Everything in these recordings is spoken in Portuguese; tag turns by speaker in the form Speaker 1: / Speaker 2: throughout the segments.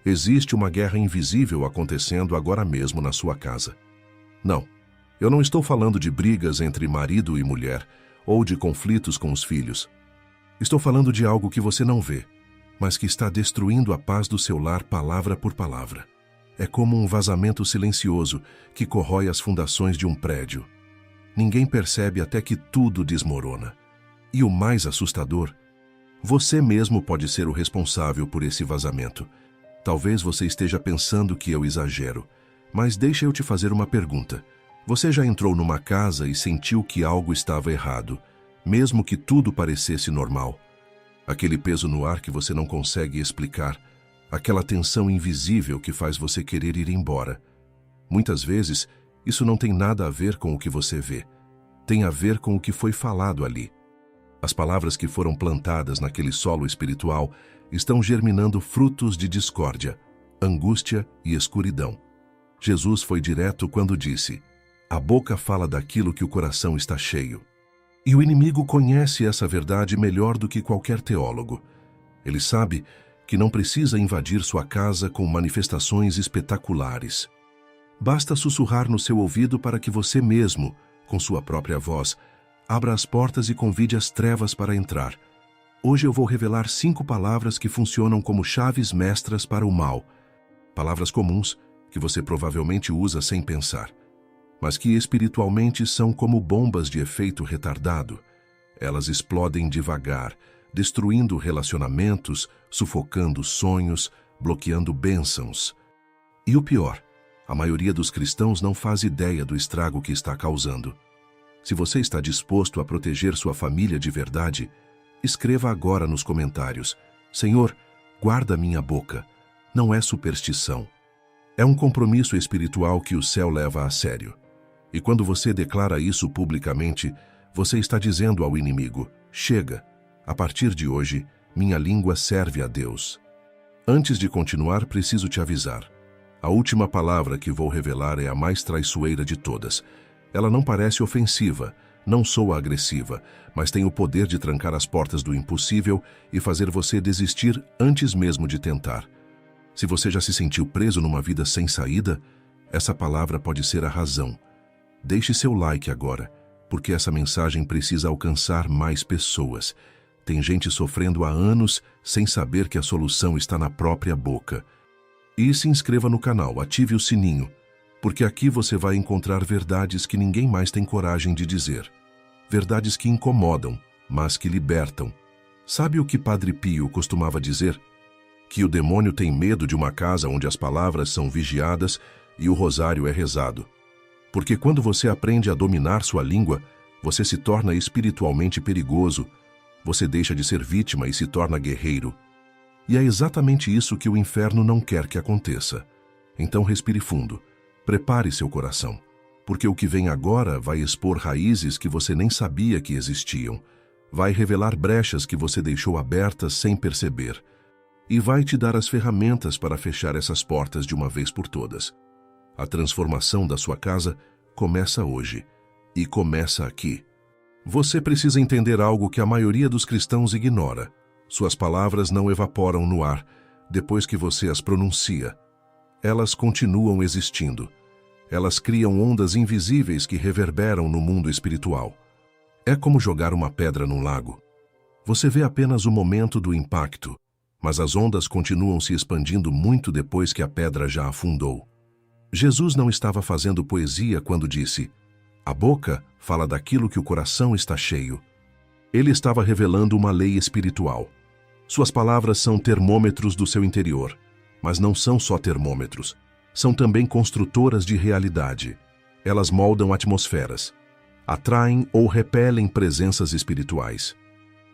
Speaker 1: Existe uma guerra invisível acontecendo agora mesmo na sua casa. Não, eu não estou falando de brigas entre marido e mulher ou de conflitos com os filhos. Estou falando de algo que você não vê, mas que está destruindo a paz do seu lar palavra por palavra. É como um vazamento silencioso que corrói as fundações de um prédio. Ninguém percebe até que tudo desmorona. E o mais assustador, você mesmo pode ser o responsável por esse vazamento. Talvez você esteja pensando que eu exagero, mas deixa eu te fazer uma pergunta. Você já entrou numa casa e sentiu que algo estava errado, mesmo que tudo parecesse normal? Aquele peso no ar que você não consegue explicar, aquela tensão invisível que faz você querer ir embora. Muitas vezes, isso não tem nada a ver com o que você vê. Tem a ver com o que foi falado ali. As palavras que foram plantadas naquele solo espiritual estão germinando frutos de discórdia, angústia e escuridão. Jesus foi direto quando disse: a boca fala daquilo que o coração está cheio. E o inimigo conhece essa verdade melhor do que qualquer teólogo. Ele sabe que não precisa invadir sua casa com manifestações espetaculares. Basta sussurrar no seu ouvido para que você mesmo, com sua própria voz, abra as portas e convide as trevas para entrar. Hoje eu vou revelar 5 palavras que funcionam como chaves mestras para o mal. Palavras comuns que você provavelmente usa sem pensar, mas que espiritualmente são como bombas de efeito retardado. Elas explodem devagar, destruindo relacionamentos, sufocando sonhos, bloqueando bênçãos. E o pior, a maioria dos cristãos não faz ideia do estrago que está causando. Se você está disposto a proteger sua família de verdade, escreva agora nos comentários: Senhor, guarda minha boca. Não é superstição. É um compromisso espiritual que o céu leva a sério. E quando você declara isso publicamente, você está dizendo ao inimigo: chega, a partir de hoje, minha língua serve a Deus. Antes de continuar, preciso te avisar. A última palavra que vou revelar é a mais traiçoeira de todas. Ela não parece ofensiva, não soa agressiva, mas tem o poder de trancar as portas do impossível e fazer você desistir antes mesmo de tentar. Se você já se sentiu preso numa vida sem saída, essa palavra pode ser a razão. Deixe seu like agora, porque essa mensagem precisa alcançar mais pessoas. Tem gente sofrendo há anos sem saber que a solução está na própria boca. E se inscreva no canal, ative o sininho, porque aqui você vai encontrar verdades que ninguém mais tem coragem de dizer. Verdades que incomodam, mas que libertam. Sabe o que Padre Pio costumava dizer? Que o demônio tem medo de uma casa onde as palavras são vigiadas e o rosário é rezado. Porque quando você aprende a dominar sua língua, você se torna espiritualmente perigoso, você deixa de ser vítima e se torna guerreiro. E é exatamente isso que o inferno não quer que aconteça. Então respire fundo, prepare seu coração, porque o que vem agora vai expor raízes que você nem sabia que existiam, vai revelar brechas que você deixou abertas sem perceber, e vai te dar as ferramentas para fechar essas portas de uma vez por todas. A transformação da sua casa começa hoje, e começa aqui. Você precisa entender algo que a maioria dos cristãos ignora. Suas palavras não evaporam no ar depois que você as pronuncia. Elas continuam existindo. Elas criam ondas invisíveis que reverberam no mundo espiritual. É como jogar uma pedra num lago. Você vê apenas o momento do impacto, mas as ondas continuam se expandindo muito depois que a pedra já afundou. Jesus não estava fazendo poesia quando disse: a boca fala daquilo que o coração está cheio. Ele estava revelando uma lei espiritual. Suas palavras são termômetros do seu interior, mas não são só termômetros. São também construtoras de realidade. Elas moldam atmosferas, atraem ou repelem presenças espirituais,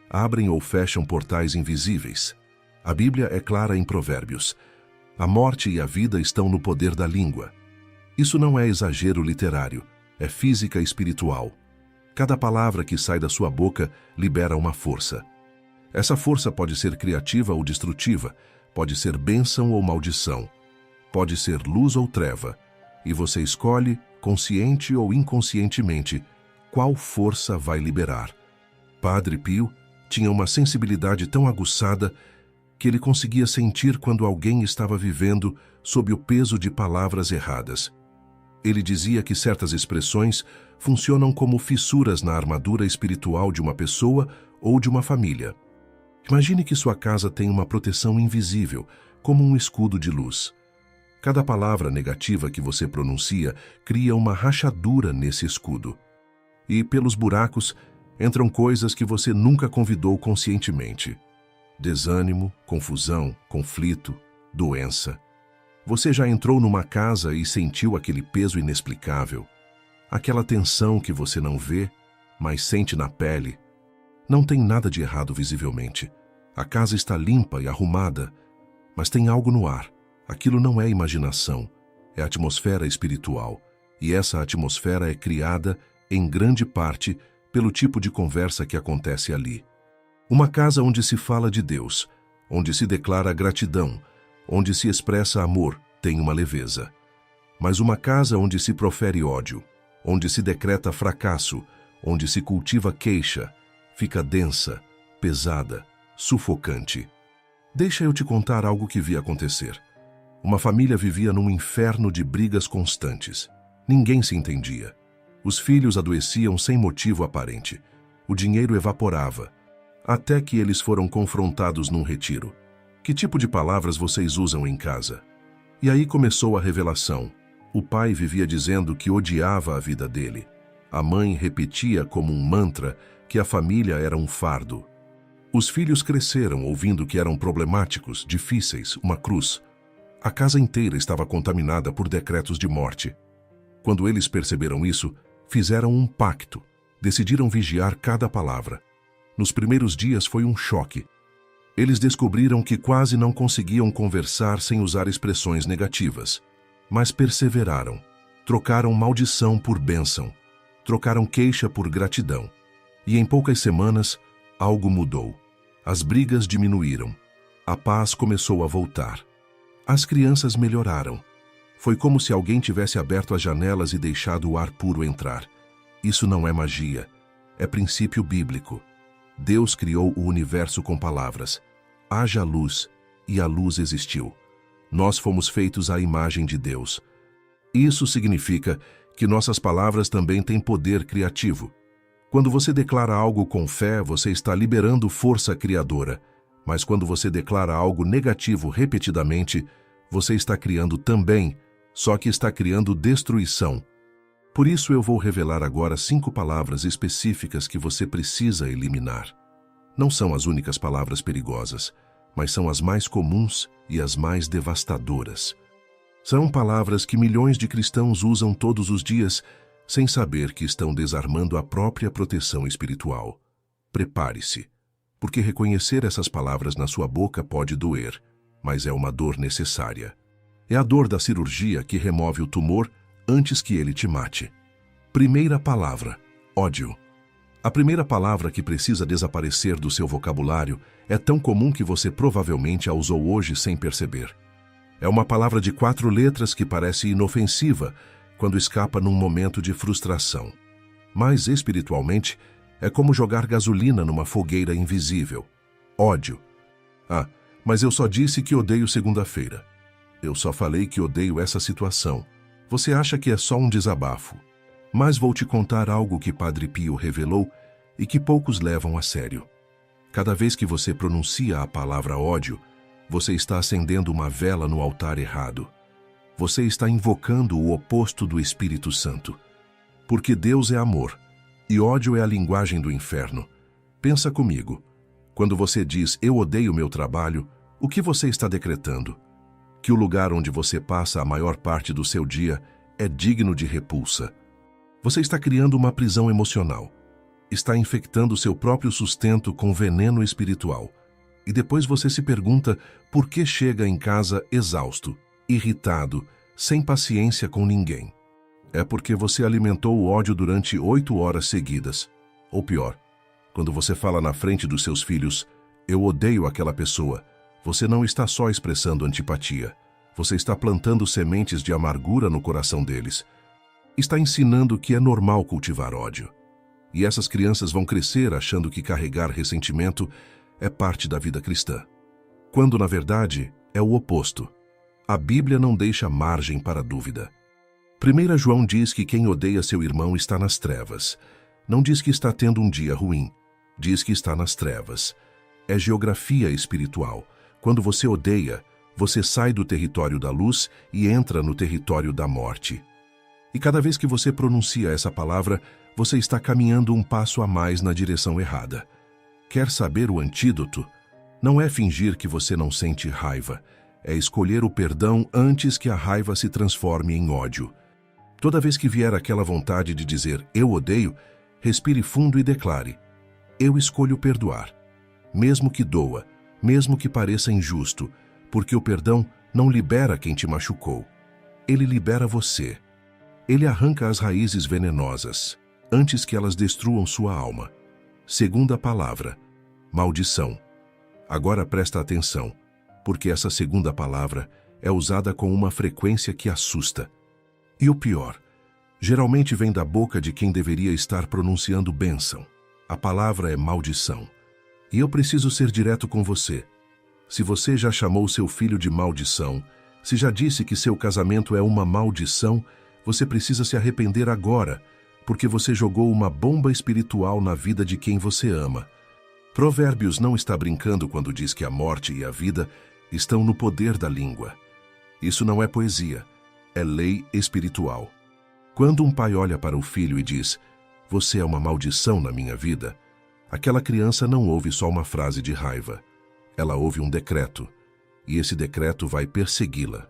Speaker 1: abrem ou fecham portais invisíveis. A Bíblia é clara em Provérbios: a morte e a vida estão no poder da língua. Isso não é exagero literário, é física espiritual. Cada palavra que sai da sua boca libera uma força. Essa força pode ser criativa ou destrutiva, pode ser bênção ou maldição, pode ser luz ou treva, e você escolhe, consciente ou inconscientemente, qual força vai liberar. Padre Pio tinha uma sensibilidade tão aguçada que ele conseguia sentir quando alguém estava vivendo sob o peso de palavras erradas. Ele dizia que certas expressões funcionam como fissuras na armadura espiritual de uma pessoa ou de uma família. Imagine que sua casa tem uma proteção invisível, como um escudo de luz. Cada palavra negativa que você pronuncia cria uma rachadura nesse escudo. E, pelos buracos, entram coisas que você nunca convidou conscientemente. Desânimo, confusão, conflito, doença. Você já entrou numa casa e sentiu aquele peso inexplicável, aquela tensão que você não vê, mas sente na pele. Não tem nada de errado visivelmente. A casa está limpa e arrumada, mas tem algo no ar. Aquilo não é imaginação, é atmosfera espiritual. E essa atmosfera é criada, em grande parte, pelo tipo de conversa que acontece ali. Uma casa onde se fala de Deus, onde se declara gratidão, onde se expressa amor, tem uma leveza. Mas uma casa onde se profere ódio, onde se decreta fracasso, onde se cultiva queixa, fica densa, pesada, sufocante. Deixa eu te contar algo que vi acontecer. Uma família vivia num inferno de brigas constantes. Ninguém se entendia. Os filhos adoeciam sem motivo aparente. O dinheiro evaporava. Até que eles foram confrontados num retiro. Que tipo de palavras vocês usam em casa? E aí começou a revelação. O pai vivia dizendo que odiava a vida dele. A mãe repetia como um mantra que a família era um fardo. Os filhos cresceram ouvindo que eram problemáticos, difíceis, uma cruz. A casa inteira estava contaminada por decretos de morte. Quando eles perceberam isso, fizeram um pacto. Decidiram vigiar cada palavra. Nos primeiros dias foi um choque. Eles descobriram que quase não conseguiam conversar sem usar expressões negativas. Mas perseveraram. Trocaram maldição por bênção. Trocaram queixa por gratidão. E em poucas semanas, algo mudou. As brigas diminuíram. A paz começou a voltar. As crianças melhoraram. Foi como se alguém tivesse aberto as janelas e deixado o ar puro entrar. Isso não é magia. É princípio bíblico. Deus criou o universo com palavras. Haja luz, e a luz existiu. Nós fomos feitos à imagem de Deus. Isso significa que nossas palavras também têm poder criativo. Quando você declara algo com fé, você está liberando força criadora. Mas quando você declara algo negativo repetidamente, você está criando também, só que está criando destruição. Por isso eu vou revelar agora 5 palavras específicas que você precisa eliminar. Não são as únicas palavras perigosas, mas são as mais comuns e as mais devastadoras. São palavras que milhões de cristãos usam todos os dias, sem saber que estão desarmando a própria proteção espiritual. Prepare-se, porque reconhecer essas palavras na sua boca pode doer, mas é uma dor necessária. É a dor da cirurgia que remove o tumor antes que ele te mate. Primeira palavra: ódio. A primeira palavra que precisa desaparecer do seu vocabulário é tão comum que você provavelmente a usou hoje sem perceber. É uma palavra de 4 letras que parece inofensiva quando escapa num momento de frustração. Mas, espiritualmente, é como jogar gasolina numa fogueira invisível. Ódio. Ah, mas eu só disse que odeio segunda-feira. Eu só falei que odeio essa situação. Você acha que é só um desabafo. Mas vou te contar algo que Padre Pio revelou e que poucos levam a sério. Cada vez que você pronuncia a palavra ódio, você está acendendo uma vela no altar errado. Você está invocando o oposto do Espírito Santo. Porque Deus é amor, e ódio é a linguagem do inferno. Pensa comigo. Quando você diz, eu odeio meu trabalho, o que você está decretando? Que o lugar onde você passa a maior parte do seu dia é digno de repulsa. Você está criando uma prisão emocional. Está infectando seu próprio sustento com veneno espiritual. E depois você se pergunta por que chega em casa exausto, irritado, sem paciência com ninguém. É porque você alimentou o ódio durante 8 horas seguidas. Ou pior, quando você fala na frente dos seus filhos, eu odeio aquela pessoa, você não está só expressando antipatia. Você está plantando sementes de amargura no coração deles. Está ensinando que é normal cultivar ódio. E essas crianças vão crescer achando que carregar ressentimento é parte da vida cristã. quando na verdade é o oposto. A Bíblia não deixa margem para dúvida. 1 João diz que quem odeia seu irmão está nas trevas. Não diz que está tendo um dia ruim. Diz que está nas trevas. É geografia espiritual. Quando você odeia, você sai do território da luz e entra no território da morte. E cada vez que você pronuncia essa palavra, você está caminhando um passo a mais na direção errada. Quer saber o antídoto? Não é fingir que você não sente raiva. É escolher o perdão antes que a raiva se transforme em ódio. Toda vez que vier aquela vontade de dizer "eu odeio", respire fundo e declare: "Eu escolho perdoar", mesmo que doa, mesmo que pareça injusto, porque o perdão não libera quem te machucou. Ele libera você. Ele arranca as raízes venenosas, antes que elas destruam sua alma. Segunda palavra: maldição. Agora presta atenção, porque essa segunda palavra é usada com uma frequência que assusta. E o pior, geralmente vem da boca de quem deveria estar pronunciando bênção. A palavra é maldição. E eu preciso ser direto com você. Se você já chamou seu filho de maldição, se já disse que seu casamento é uma maldição, você precisa se arrepender agora, porque você jogou uma bomba espiritual na vida de quem você ama. Provérbios não está brincando quando diz que a morte e a vida estão no poder da língua. Isso não é poesia, é lei espiritual. Quando um pai olha para o filho e diz: "Você é uma maldição na minha vida", aquela criança não ouve só uma frase de raiva. Ela ouve um decreto, e esse decreto vai persegui-la.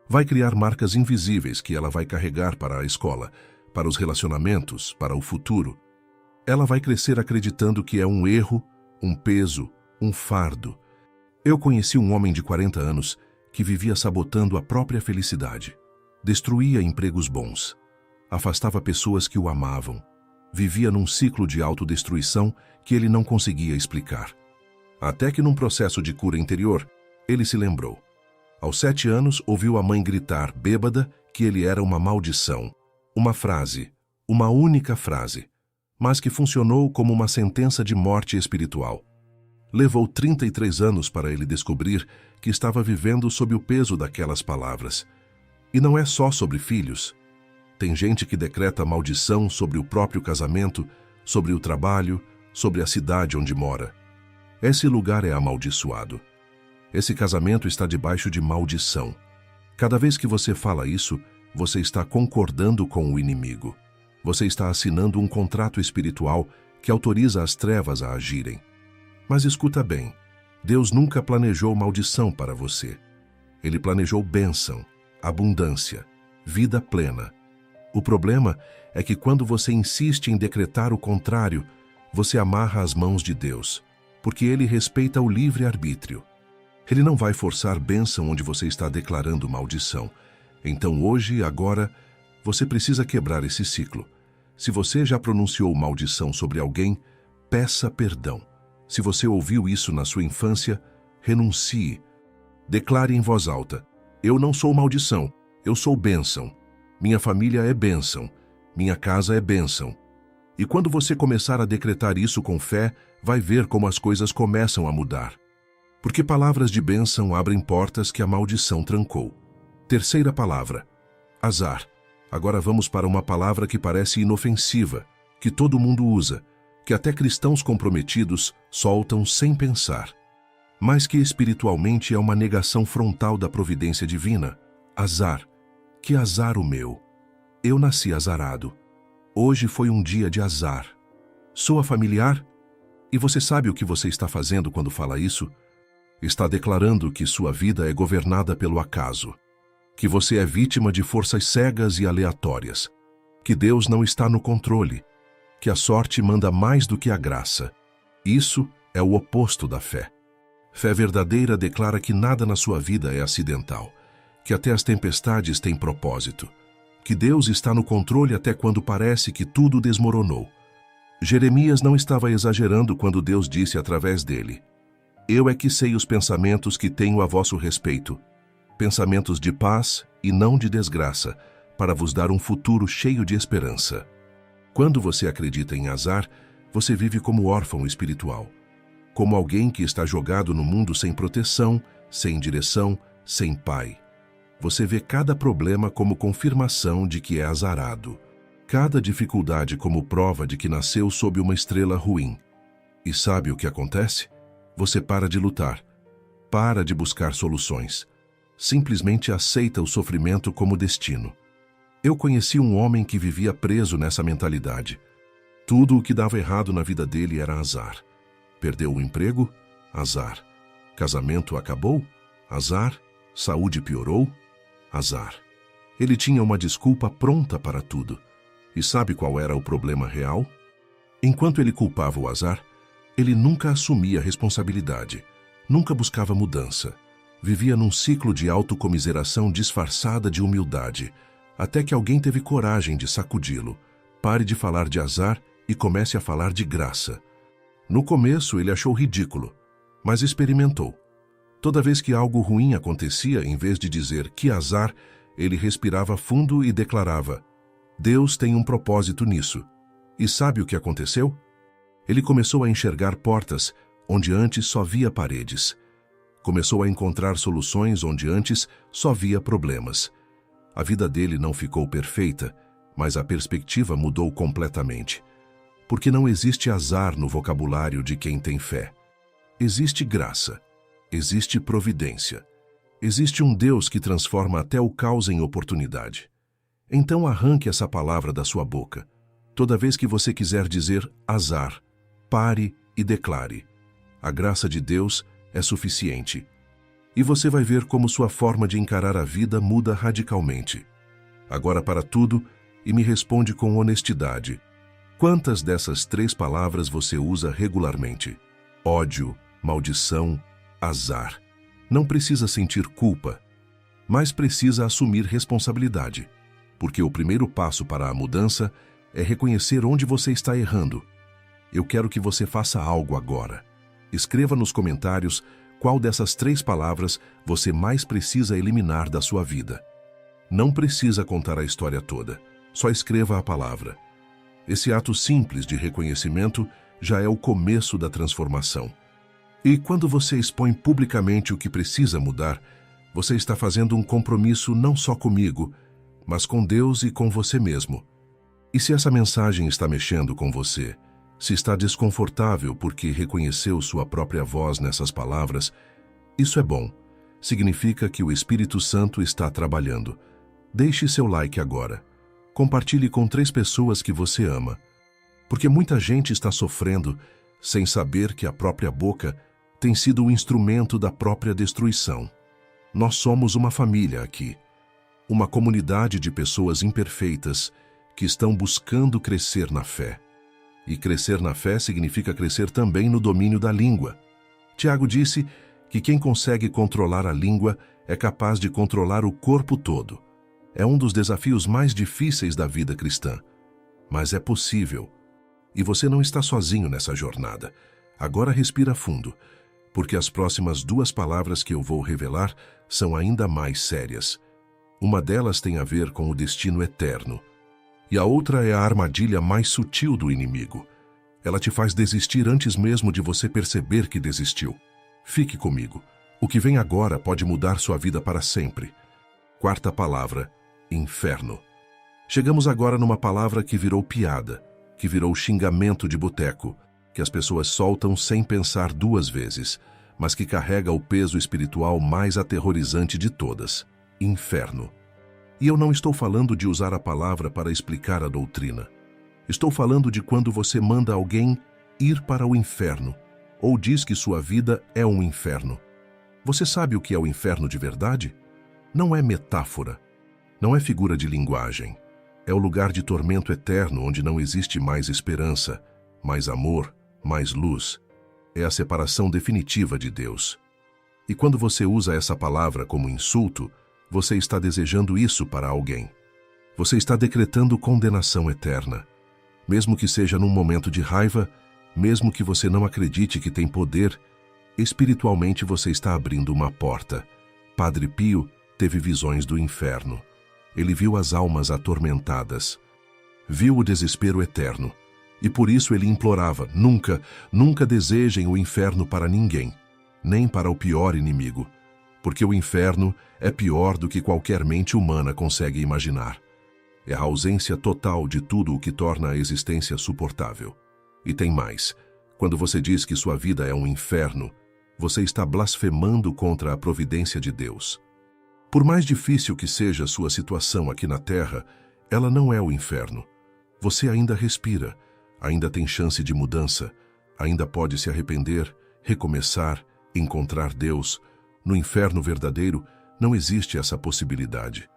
Speaker 1: Vai criar marcas invisíveis que ela vai carregar para a escola, para os relacionamentos, para o futuro. Ela vai crescer acreditando que é um erro, um peso, um fardo. Eu conheci um homem de 40 anos que vivia sabotando a própria felicidade. Destruía empregos bons. Afastava pessoas que o amavam. Vivia num ciclo de autodestruição que ele não conseguia explicar. Até que num processo de cura interior, ele se lembrou. Aos 7 anos, ouviu a mãe gritar, bêbada, que ele era uma maldição. Uma frase, uma única frase, mas que funcionou como uma sentença de morte espiritual. Levou 33 anos para ele descobrir que estava vivendo sob o peso daquelas palavras. E não é só sobre filhos. Tem gente que decreta maldição sobre o próprio casamento, sobre o trabalho, sobre a cidade onde mora. Esse lugar é amaldiçoado. Esse casamento está debaixo de maldição. Cada vez que você fala isso, você está concordando com o inimigo. Você está assinando um contrato espiritual que autoriza as trevas a agirem. Mas escuta bem, Deus nunca planejou maldição para você. Ele planejou bênção, abundância, vida plena. O problema é que quando você insiste em decretar o contrário, você amarra as mãos de Deus, porque Ele respeita o livre-arbítrio. Ele não vai forçar bênção onde você está declarando maldição. Então hoje, agora, você precisa quebrar esse ciclo. Se você já pronunciou maldição sobre alguém, peça perdão. Se você ouviu isso na sua infância, renuncie. Declare em voz alta: "Eu não sou maldição, eu sou bênção. Minha família é bênção. Minha casa é bênção." E quando você começar a decretar isso com fé, vai ver como as coisas começam a mudar. Porque palavras de bênção abrem portas que a maldição trancou. Terceira palavra: azar. Agora vamos para uma palavra que parece inofensiva, que todo mundo usa, que até cristãos comprometidos soltam sem pensar, mas que espiritualmente é uma negação frontal da providência divina. Azar. Que azar o meu! Eu nasci azarado. Hoje foi um dia de azar. Soa familiar? E você sabe o que você está fazendo quando fala isso? Está declarando que sua vida é governada pelo acaso, que você é vítima de forças cegas e aleatórias, que Deus não está no controle, que a sorte manda mais do que a graça. Isso é o oposto da fé. Fé verdadeira declara que nada na sua vida é acidental, que até as tempestades têm propósito, que Deus está no controle até quando parece que tudo desmoronou. Jeremias não estava exagerando quando Deus disse através dele: "Eu é que sei os pensamentos que tenho a vosso respeito, pensamentos de paz e não de desgraça, para vos dar um futuro cheio de esperança." Quando você acredita em azar, você vive como órfão espiritual. como alguém que está jogado no mundo sem proteção, sem direção, sem pai. Você vê cada problema como confirmação de que é azarado, cada dificuldade como prova de que nasceu sob uma estrela ruim. E sabe o que acontece? Você para de lutar, para de buscar soluções. Simplesmente aceita o sofrimento como destino. Eu conheci um homem que vivia preso nessa mentalidade. Tudo o que dava errado na vida dele era azar. Perdeu o emprego? Azar. Casamento acabou? Azar. Saúde piorou? Azar. Ele tinha uma desculpa pronta para tudo. E sabe qual era o problema real? Enquanto ele culpava o azar, ele nunca assumia responsabilidade, nunca buscava mudança. Vivia num ciclo de autocomiseração disfarçada de humildade, até que alguém teve coragem de sacudi-lo. Pare de falar de azar e comece a falar de graça. No começo ele achou ridículo, mas experimentou. Toda vez que algo ruim acontecia, em vez de dizer que azar, ele respirava fundo e declarava: Deus tem um propósito nisso. E sabe o que aconteceu? Ele começou a enxergar portas onde antes só via paredes. Começou a encontrar soluções onde antes só via problemas. A vida dele não ficou perfeita, mas a perspectiva mudou completamente. Porque não existe azar no vocabulário de quem tem fé. Existe graça. Existe providência. Existe um Deus que transforma até o caos em oportunidade. Então arranque essa palavra da sua boca. Toda vez que você quiser dizer azar, pare e declare: a graça de Deus é suficiente. E você vai ver como sua forma de encarar a vida muda radicalmente. Agora para tudo, e me responde com honestidade. Quantas dessas 3 palavras você usa regularmente? Ódio, maldição, azar. Não precisa sentir culpa, mas precisa assumir responsabilidade. Porque o primeiro passo para a mudança é reconhecer onde você está errando. Eu quero que você faça algo agora. Escreva nos comentários qual dessas 3 palavras você mais precisa eliminar da sua vida. Não precisa contar a história toda, só escreva a palavra. Esse ato simples de reconhecimento já é o começo da transformação. E quando você expõe publicamente o que precisa mudar, você está fazendo um compromisso não só comigo, mas com Deus e com você mesmo. E se essa mensagem está mexendo com você, se está desconfortável porque reconheceu sua própria voz nessas palavras, isso é bom. Significa que o Espírito Santo está trabalhando. Deixe seu like agora. Compartilhe com 3 pessoas que você ama. Porque muita gente está sofrendo sem saber que a própria boca tem sido o instrumento da própria destruição. Nós somos uma família aqui. Uma comunidade de pessoas imperfeitas que estão buscando crescer na fé. E crescer na fé significa crescer também no domínio da língua. Tiago disse que quem consegue controlar a língua é capaz de controlar o corpo todo. É um dos desafios mais difíceis da vida cristã. Mas é possível. E você não está sozinho nessa jornada. Agora respira fundo, porque as próximas 2 palavras que eu vou revelar são ainda mais sérias. Uma delas tem a ver com o destino eterno. E a outra é a armadilha mais sutil do inimigo. Ela te faz desistir antes mesmo de você perceber que desistiu. Fique comigo. O que vem agora pode mudar sua vida para sempre. 4ª palavra: inferno. Chegamos agora numa palavra que virou piada, que virou xingamento de boteco, que as pessoas soltam sem pensar 2 vezes, mas que carrega o peso espiritual mais aterrorizante de todas: inferno. E eu não estou falando de usar a palavra para explicar a doutrina. Estou falando de quando você manda alguém ir para o inferno, ou diz que sua vida é um inferno. Você sabe o que é o inferno de verdade? Não é metáfora, não é figura de linguagem. É o lugar de tormento eterno onde não existe mais esperança, mais amor, mais luz. É a separação definitiva de Deus. E quando você usa essa palavra como insulto, você está desejando isso para alguém. Você está decretando condenação eterna. Mesmo que seja num momento de raiva, mesmo que você não acredite que tem poder, espiritualmente você está abrindo uma porta. Padre Pio teve visões do inferno. Ele viu as almas atormentadas. Viu o desespero eterno. E por isso ele implorava: nunca, nunca desejem o inferno para ninguém, nem para o pior inimigo, porque o inferno é pior do que qualquer mente humana consegue imaginar. É a ausência total de tudo o que torna a existência suportável. E tem mais: quando você diz que sua vida é um inferno, você está blasfemando contra a providência de Deus. Por mais difícil que seja a sua situação aqui na Terra, ela não é o inferno. Você ainda respira, ainda tem chance de mudança, ainda pode se arrepender, recomeçar, encontrar Deus. No inferno verdadeiro, não existe essa possibilidade.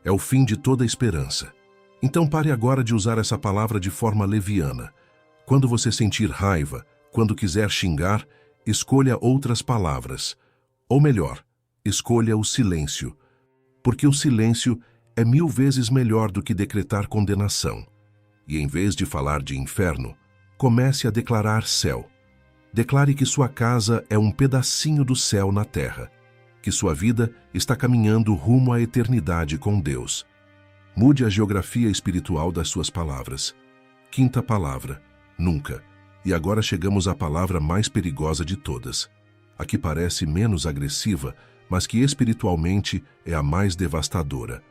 Speaker 1: É o fim de toda esperança. Então pare agora de usar essa palavra de forma leviana. Quando você sentir raiva, quando quiser xingar, escolha outras palavras. Ou melhor, escolha o silêncio. Porque o silêncio é 1000 vezes melhor do que decretar condenação. E em vez de falar de inferno, comece a declarar céu. Declare que sua casa é um pedacinho do céu na terra, que sua vida está caminhando rumo à eternidade com Deus. Mude a geografia espiritual das suas palavras. 5ª palavra: nunca. E agora chegamos à palavra mais perigosa de todas. A que parece menos agressiva, mas que espiritualmente é a mais devastadora.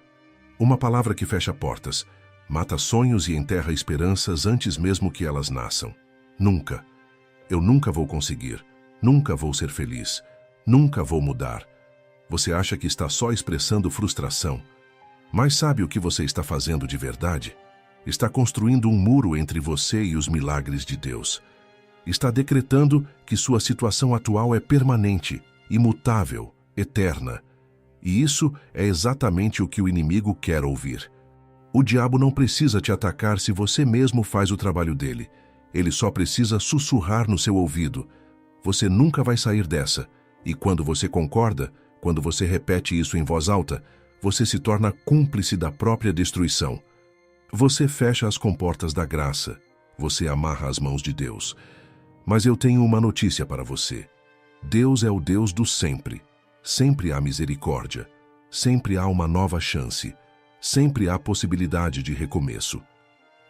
Speaker 1: Uma palavra que fecha portas, mata sonhos e enterra esperanças antes mesmo que elas nasçam. Nunca. Eu nunca vou conseguir. Nunca vou ser feliz. Nunca vou mudar. Você acha que está só expressando frustração. Mas sabe o que você está fazendo de verdade? Está construindo um muro entre você e os milagres de Deus. Está decretando que sua situação atual é permanente, imutável, eterna. E isso é exatamente o que o inimigo quer ouvir. O diabo não precisa te atacar se você mesmo faz o trabalho dele. Ele só precisa sussurrar no seu ouvido: você nunca vai sair dessa. E quando você concorda, quando você repete isso em voz alta, você se torna cúmplice da própria destruição. Você fecha as comportas da graça. Você amarra as mãos de Deus. Mas eu tenho uma notícia para você. Deus é o Deus do sempre. Sempre há misericórdia. Sempre há uma nova chance. Sempre há possibilidade de recomeço.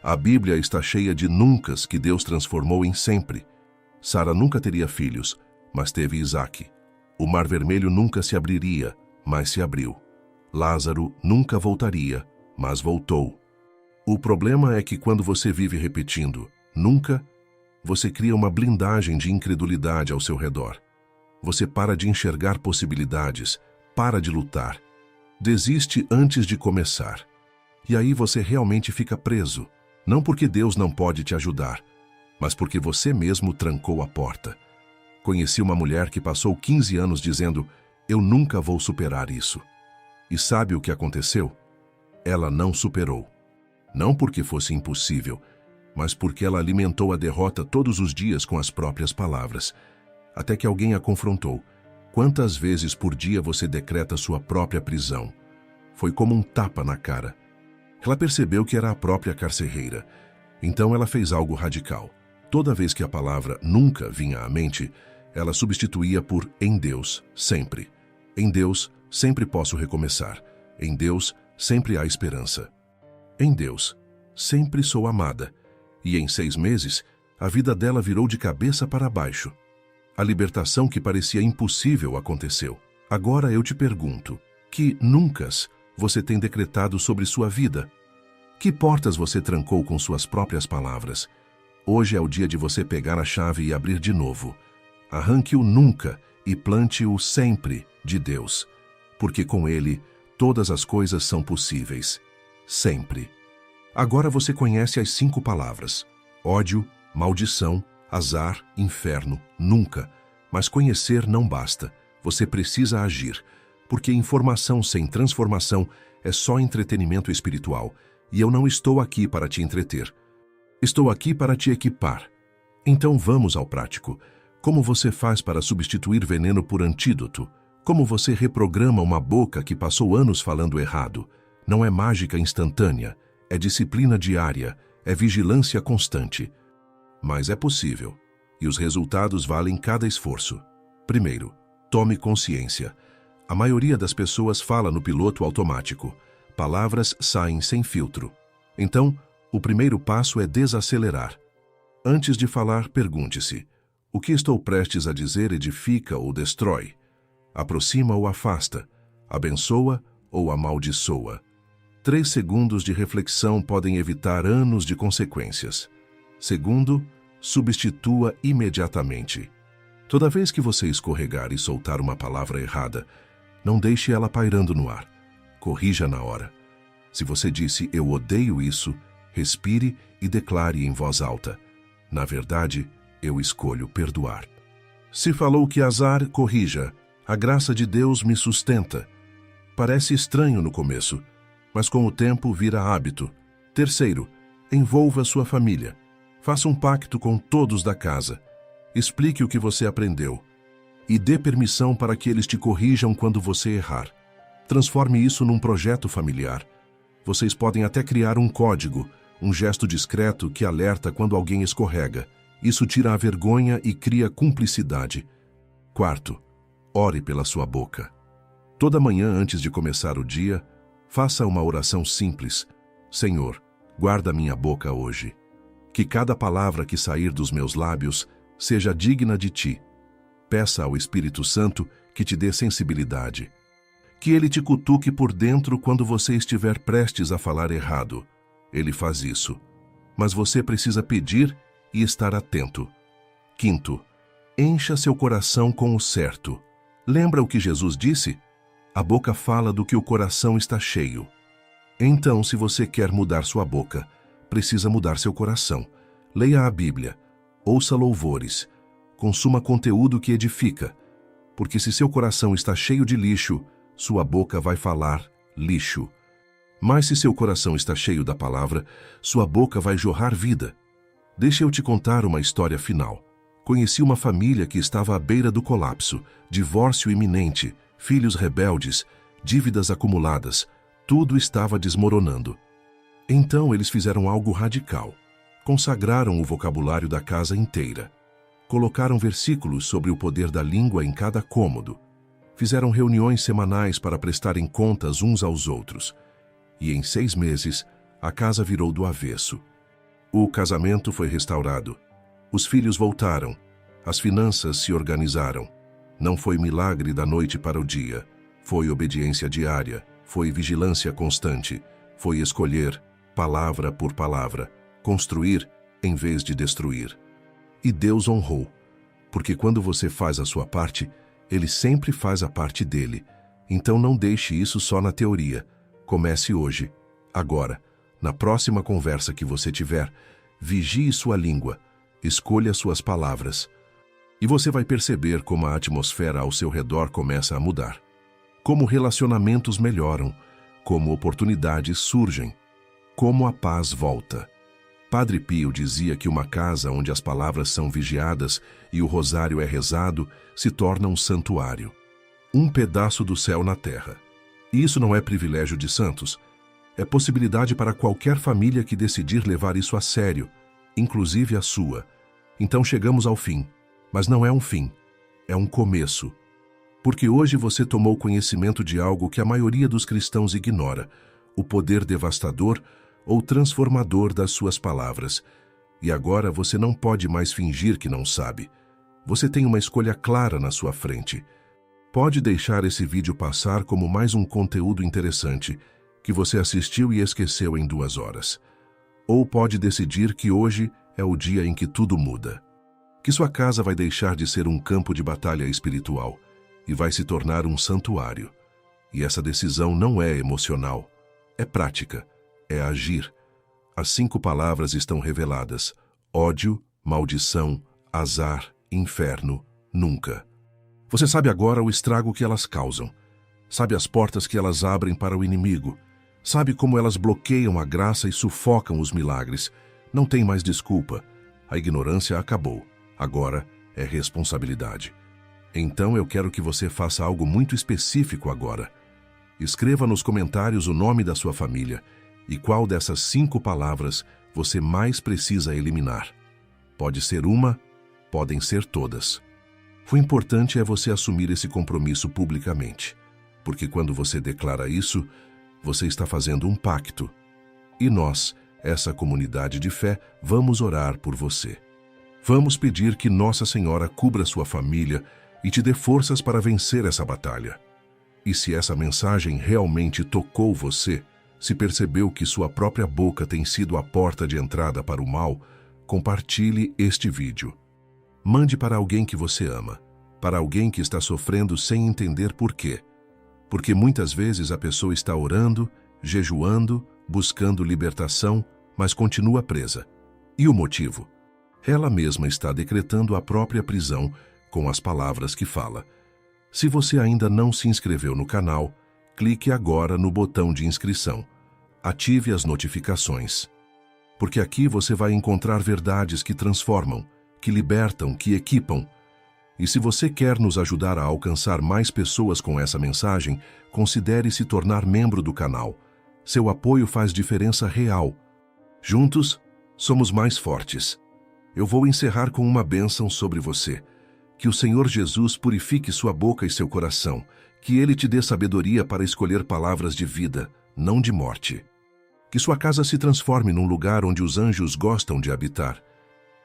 Speaker 1: A Bíblia está cheia de nuncas que Deus transformou em sempre. Sara nunca teria filhos, mas teve Isaque. O Mar Vermelho nunca se abriria, mas se abriu. Lázaro nunca voltaria, mas voltou. O problema é que quando você vive repetindo nunca, você cria uma blindagem de incredulidade ao seu redor. Você para de enxergar possibilidades, para de lutar. Desiste antes de começar. E aí você realmente fica preso, não porque Deus não pode te ajudar, mas porque você mesmo trancou a porta. Conheci uma mulher que passou 15 anos dizendo: eu nunca vou superar isso. E sabe o que aconteceu? Ela não superou. Não porque fosse impossível, mas porque ela alimentou a derrota todos os dias com as próprias palavras. Até que alguém a confrontou. Quantas vezes por dia você decreta sua própria prisão? Foi como um tapa na cara. Ela percebeu que era a própria carcereira. Então ela fez algo radical. Toda vez que a palavra nunca vinha à mente, ela substituía por em Deus, sempre. Em Deus, sempre posso recomeçar. Em Deus, sempre há esperança. Em Deus, sempre sou amada. E em 6 meses, a vida dela virou de cabeça para baixo. A libertação que parecia impossível aconteceu. Agora eu te pergunto, que nuncas você tem decretado sobre sua vida? Que portas você trancou com suas próprias palavras? Hoje é o dia de você pegar a chave e abrir de novo. Arranque o nunca e plante o sempre de Deus, porque com Ele todas as coisas são possíveis. Sempre. Agora você conhece as 5 palavras: ódio, maldição, azar, inferno, nunca. Mas conhecer não basta. Você precisa agir, porque informação sem transformação é só entretenimento espiritual, e eu não estou aqui para te entreter. Estou aqui para te equipar. Então vamos ao prático. Como você faz para substituir veneno por antídoto? Como você reprograma uma boca que passou anos falando errado? Não é mágica instantânea, é disciplina diária, é vigilância constante. Mas é possível, e os resultados valem cada esforço. Primeiro, tome consciência. A maioria das pessoas fala no piloto automático. Palavras saem sem filtro. Então, o primeiro passo é desacelerar. Antes de falar, pergunte-se: o que estou prestes a dizer edifica ou destrói? Aproxima ou afasta? Abençoa ou amaldiçoa? 3 segundos de reflexão podem evitar anos de consequências. Segundo, substitua imediatamente. Toda vez que você escorregar e soltar uma palavra errada, não deixe ela pairando no ar. Corrija na hora. Se você disse "eu odeio isso", respire e declare em voz alta: "Na verdade, eu escolho perdoar". Se falou que azar, corrija: "A graça de Deus me sustenta". Parece estranho no começo, mas com o tempo vira hábito. Terceiro, envolva sua família. Faça um pacto com todos da casa. Explique o que você aprendeu e dê permissão para que eles te corrijam quando você errar. Transforme isso num projeto familiar. Vocês podem até criar um código, um gesto discreto que alerta quando alguém escorrega. Isso tira a vergonha e cria cumplicidade. Quarto, ore pela sua boca. Toda manhã antes de começar o dia, faça uma oração simples. Senhor, guarda minha boca hoje. Que cada palavra que sair dos meus lábios seja digna de ti. Peça ao Espírito Santo que te dê sensibilidade. Que ele te cutuque por dentro quando você estiver prestes a falar errado. Ele faz isso. Mas você precisa pedir e estar atento. Quinto, encha seu coração com o certo. Lembra o que Jesus disse? A boca fala do que o coração está cheio. Então, se você quer mudar sua boca, precisa mudar seu coração. Leia a Bíblia, ouça louvores, consuma conteúdo que edifica, porque se seu coração está cheio de lixo, sua boca vai falar lixo. Mas se seu coração está cheio da palavra, sua boca vai jorrar vida. Deixa eu te contar uma história final. Conheci uma família que estava à beira do colapso, divórcio iminente, filhos rebeldes, dívidas acumuladas, tudo estava desmoronando. Então eles fizeram algo radical. Consagraram o vocabulário da casa inteira. Colocaram versículos sobre o poder da língua em cada cômodo. Fizeram reuniões semanais para prestarem contas uns aos outros. E em 6 meses, a casa virou do avesso. O casamento foi restaurado. Os filhos voltaram. As finanças se organizaram. Não foi milagre da noite para o dia. Foi obediência diária. Foi vigilância constante. Foi escolher, palavra por palavra, construir em vez de destruir. E Deus honrou, porque quando você faz a sua parte, Ele sempre faz a parte dele. Então não deixe isso só na teoria. Comece hoje, agora, na próxima conversa que você tiver, vigie sua língua, escolha suas palavras. E você vai perceber como a atmosfera ao seu redor começa a mudar. Como relacionamentos melhoram, como oportunidades surgem, como a paz volta. Padre Pio dizia que uma casa onde as palavras são vigiadas e o rosário é rezado se torna um santuário. Um pedaço do céu na terra. E isso não é privilégio de santos. É possibilidade para qualquer família que decidir levar isso a sério, inclusive a sua. Então chegamos ao fim. Mas não é um fim, é um começo. Porque hoje você tomou conhecimento de algo que a maioria dos cristãos ignora: o poder devastador ou transformador das suas palavras. E agora você não pode mais fingir que não sabe. Você tem uma escolha clara na sua frente. Pode deixar esse vídeo passar como mais um conteúdo interessante que você assistiu e esqueceu em 2 horas. Ou pode decidir que hoje é o dia em que tudo muda. Que sua casa vai deixar de ser um campo de batalha espiritual e vai se tornar um santuário. E essa decisão não é emocional, é prática. É agir. As 5 palavras estão reveladas: ódio, maldição, azar, inferno, nunca. Você sabe agora o estrago que elas causam. Sabe as portas que elas abrem para o inimigo. Sabe como elas bloqueiam a graça e sufocam os milagres. Não tem mais desculpa. A ignorância acabou. Agora é responsabilidade. Então eu quero que você faça algo muito específico agora. Escreva nos comentários o nome da sua família e qual dessas 5 palavras você mais precisa eliminar. Pode ser uma, podem ser todas. O importante é você assumir esse compromisso publicamente, porque quando você declara isso, você está fazendo um pacto. E nós, essa comunidade de fé, vamos orar por você. Vamos pedir que Nossa Senhora cubra sua família e te dê forças para vencer essa batalha. E se essa mensagem realmente tocou você, se percebeu que sua própria boca tem sido a porta de entrada para o mal, compartilhe este vídeo. Mande para alguém que você ama, para alguém que está sofrendo sem entender por quê. Porque muitas vezes a pessoa está orando, jejuando, buscando libertação, mas continua presa. E o motivo? Ela mesma está decretando a própria prisão com as palavras que fala. Se você ainda não se inscreveu no canal, clique agora no botão de inscrição. Ative as notificações. Porque aqui você vai encontrar verdades que transformam, que libertam, que equipam. E se você quer nos ajudar a alcançar mais pessoas com essa mensagem, considere se tornar membro do canal. Seu apoio faz diferença real. Juntos, somos mais fortes. Eu vou encerrar com uma bênção sobre você. Que o Senhor Jesus purifique sua boca e seu coração, que Ele te dê sabedoria para escolher palavras de vida, não de morte. Que sua casa se transforme num lugar onde os anjos gostam de habitar.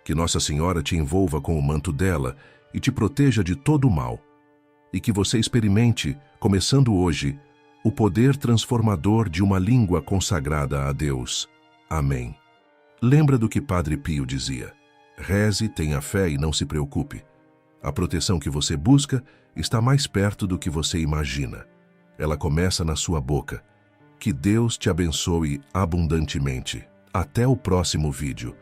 Speaker 1: Que Nossa Senhora te envolva com o manto dela e te proteja de todo o mal. E que você experimente, começando hoje, o poder transformador de uma língua consagrada a Deus. Amém. Lembra do que Padre Pio dizia: reze, tenha fé e não se preocupe. A proteção que você busca está mais perto do que você imagina. Ela começa na sua boca. Que Deus te abençoe abundantemente. Até o próximo vídeo.